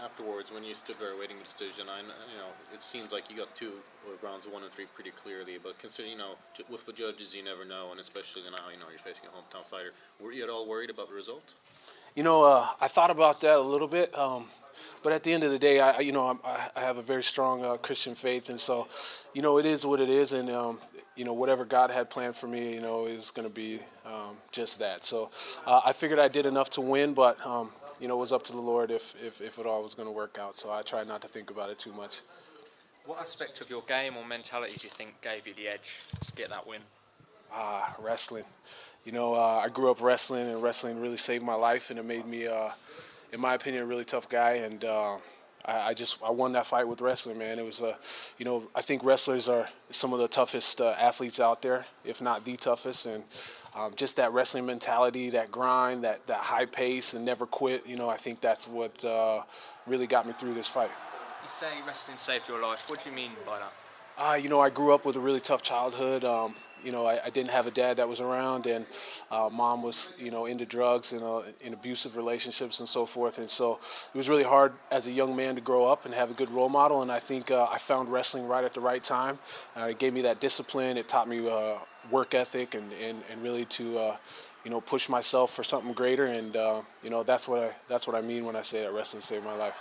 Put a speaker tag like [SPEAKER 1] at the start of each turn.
[SPEAKER 1] afterwards, when you stood there awaiting the decision, it seems like you got two rounds 1 and 3 pretty clearly. But considering, with the judges, you never know, and especially now, you're facing a hometown fighter. Were you at all worried about the result?
[SPEAKER 2] I thought about that a little bit, but at the end of the day, I have a very strong Christian faith, and so, it is what it is, and whatever God had planned for me, is going to be just that. So I figured I did enough to win, but it was up to the Lord if it all was going to work out. So I tried not to think about it too much.
[SPEAKER 3] What aspect of your game or mentality do you think gave you the edge to get that win?
[SPEAKER 2] Wrestling. I grew up wrestling, and wrestling really saved my life, and it made me, in my opinion, a really tough guy. And I won that fight with wrestling, man. It was, I think wrestlers are some of the toughest athletes out there, if not the toughest. And just that wrestling mentality, that grind, that high pace, and never quit. I think that's what really got me through this fight.
[SPEAKER 3] You say wrestling saved your life. What do you mean by that?
[SPEAKER 2] I grew up with a really tough childhood. I didn't have a dad that was around, and mom was, into drugs and in abusive relationships and so forth. And so it was really hard as a young man to grow up and have a good role model. And I think I found wrestling right at the right time. It gave me that discipline. It taught me work ethic and really to, push myself for something greater. And that's what I mean when I say that wrestling saved my life.